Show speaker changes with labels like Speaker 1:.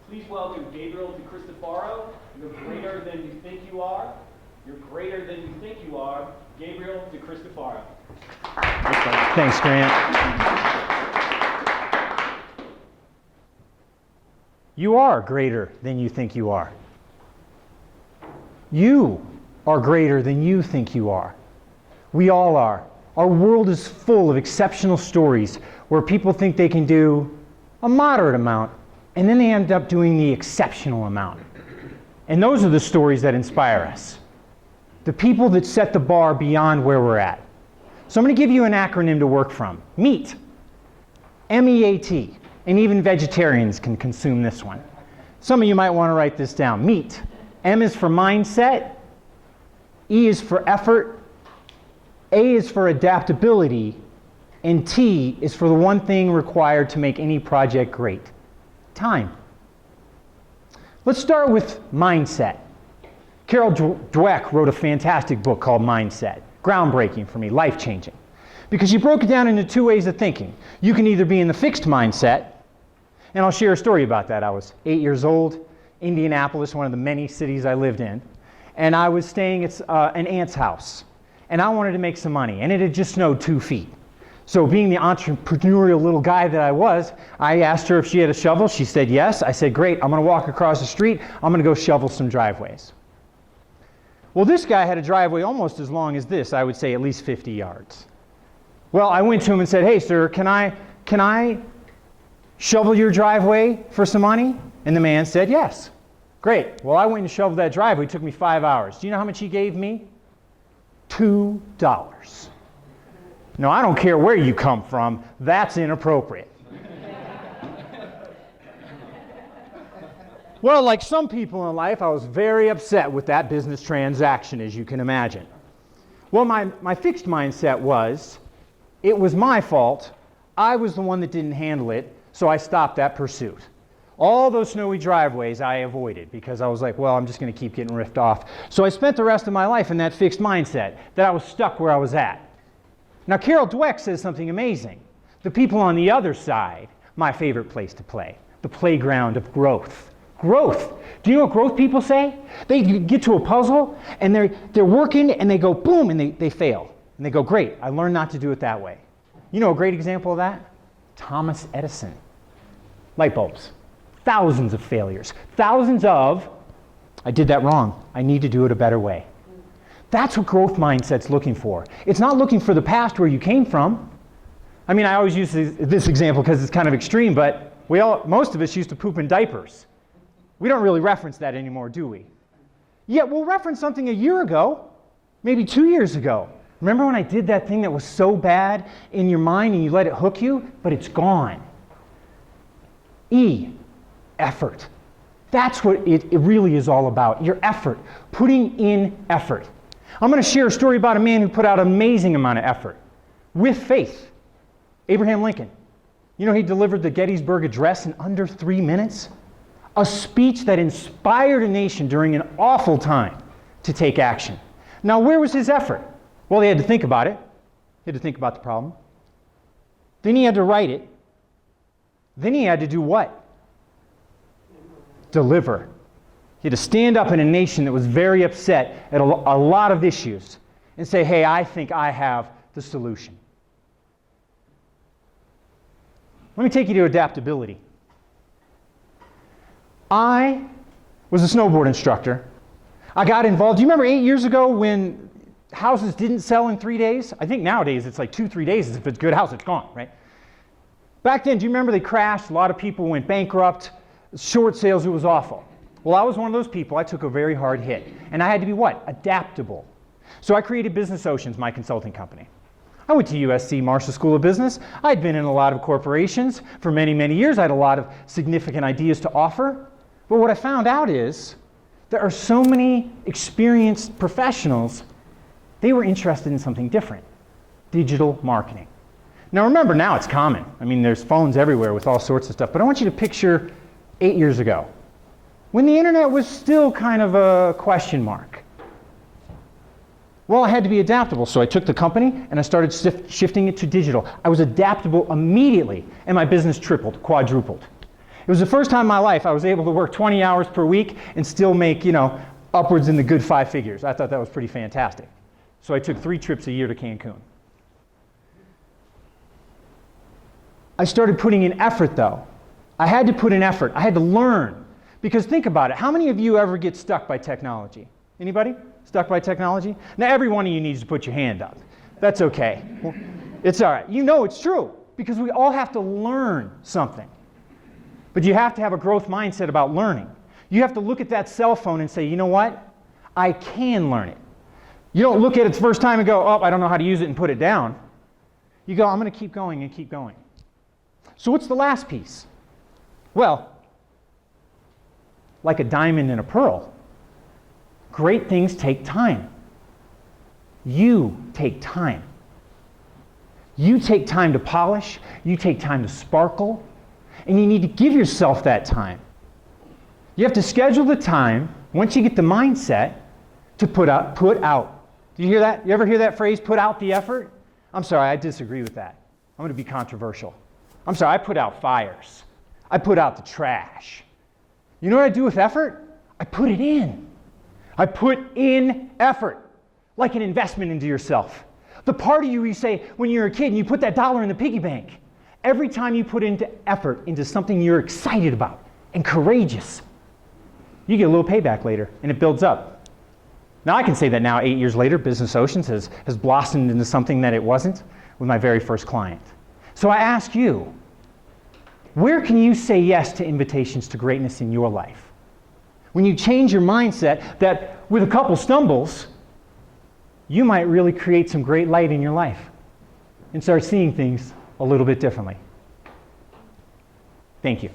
Speaker 1: Please welcome Gabriel DeCristofaro. You're greater than you think you are. You're greater than you think you are. Gabriel DeCristofaro.
Speaker 2: Thanks, Grant. You are greater than you think you are. You are greater than you think you are. We all are. Our world is full of exceptional stories where people think they can do a moderate amount, and then they end up doing the exceptional amount. And those are the stories that inspire us. The people that set the bar beyond where we're at. So I'm going to give you an acronym to work from. M.E.A.T. M.E.A.T. And even vegetarians can consume this one. Some of you might want to write this down. M.E.A.T. M is for mindset. E is for effort. A is for adaptability. And T is for the one thing required to make any project great. Time. Let's start with mindset. Carol Dweck wrote a fantastic book called Mindset. Groundbreaking for me, life-changing. Because she broke it down into two ways of thinking. You can either be in the fixed mindset, and I'll share a story about that. I was 8 years old, Indianapolis, one of the many cities I lived in, and I was staying at an aunt's house, and I wanted to make some money, and it had just snowed 2 feet. So being the entrepreneurial little guy that I was, I asked her if she had a shovel. She said yes. I said, great, I'm going to walk across the street. I'm going to go shovel some driveways. Well, this guy had a driveway almost as long as this, I would say at least 50 yards. Well, I went to him and said, hey, sir, can I shovel your driveway for some money? And the man said yes. Great. Well, I went and shoveled that driveway. It took me 5 hours. Do you know how much he gave me? $2. No, I don't care where you come from. That's inappropriate. Well, like some people in life, I was very upset with that business transaction, as you can imagine. Well, my fixed mindset was, it was my fault. I was the one that didn't handle it, so I stopped that pursuit. All those snowy driveways I avoided because I was like, well, I'm just going to keep getting ripped off. So I spent the rest of my life in that fixed mindset, that I was stuck where I was at. Now, Carol Dweck says something amazing. The people on the other side, my favorite place to play, the playground of growth. Growth. Do you know what growth people say? They get to a puzzle, and they're working, and they go boom, and they fail. And they go, great, I learned not to do it that way. You know a great example of that? Thomas Edison. Light bulbs. Thousands of failures. Thousands of, I did that wrong. I need to do it a better way. That's what growth mindset's looking for. It's not looking for the past where you came from. I mean, I always use this example because it's kind of extreme, but most of us used to poop in diapers. We don't really reference that anymore, do we? Yet we'll reference something a year ago, maybe 2 years ago. Remember when I did that thing that was so bad in your mind and you let it hook you? But it's gone. E, effort. That's what it really is all about, your effort, putting in effort. I'm going to share a story about a man who put out an amazing amount of effort with faith. Abraham Lincoln. You know, he delivered the Gettysburg Address in under 3 minutes. A speech that inspired a nation during an awful time to take action. Now, where was his effort? Well, he had to think about it. He had to think about the problem. Then he had to write it. Then he had to do what? Deliver. He had to stand up in a nation that was very upset at a lot of issues and say, hey, I think I have the solution. Let me take you to adaptability. I was a snowboard instructor. I got involved. Do you remember 8 years ago when houses didn't sell in 3 days? I think nowadays it's like 2-3 days. If it's a good house, it's gone, right? Back then, do you remember they crashed? A lot of people went bankrupt. Short sales, it was awful. Well, I was one of those people. I took a very hard hit. And I had to be what? Adaptable. So I created Business Oceans, my consulting company. I went to USC Marshall School of Business. I'd been in a lot of corporations for many, many years. I had a lot of significant ideas to offer. But what I found out is there are so many experienced professionals, they were interested in something different. Digital marketing. Now remember, now it's common. I mean, there's phones everywhere with all sorts of stuff. But I want you to picture 8 years ago, when the internet was still kind of a question mark. Well, I had to be adaptable, so I took the company and I started shifting it to digital. I was adaptable immediately, and my business tripled, quadrupled. It was the first time in my life I was able to work 20 hours per week and still make, upwards in the good 5 figures. I thought that was pretty fantastic. So I took 3 trips a year to Cancun. I started putting in effort, though. I had to put in effort. I had to learn. Because think about it. How many of you ever get stuck by technology? Anybody? Stuck by technology? Now, every one of you needs to put your hand up. That's okay. It's all right. You know it's true. Because we all have to learn something. But you have to have a growth mindset about learning. You have to look at that cell phone and say, you know what? I can learn it. You don't look at it the first time and go, oh, I don't know how to use it, and put it down. You go, I'm going to keep going and keep going. So what's the last piece? Well, like a diamond and a pearl, great things take time. You take time. You take time to polish. You take time to sparkle. And you need to give yourself that time. You have to schedule the time, once you get the mindset, to put out. Do you hear that? You ever hear that phrase, put out the effort? I'm sorry, I disagree with that. I'm going to be controversial. I'm sorry, I put out fires. I put out the trash. You know what I do with effort? I put it in. I put in effort, like an investment into yourself. The part of you say, when you're a kid and you put that dollar in the piggy bank, every time you put into effort into something you're excited about and courageous, you get a little payback later, and it builds up. Now, I can say that now, 8 years later, Business Oceans has blossomed into something that it wasn't with my very first client. So I ask you, where can you say yes to invitations to greatness in your life? When you change your mindset that with a couple stumbles, you might really create some great light in your life and start seeing things a little bit differently. Thank you.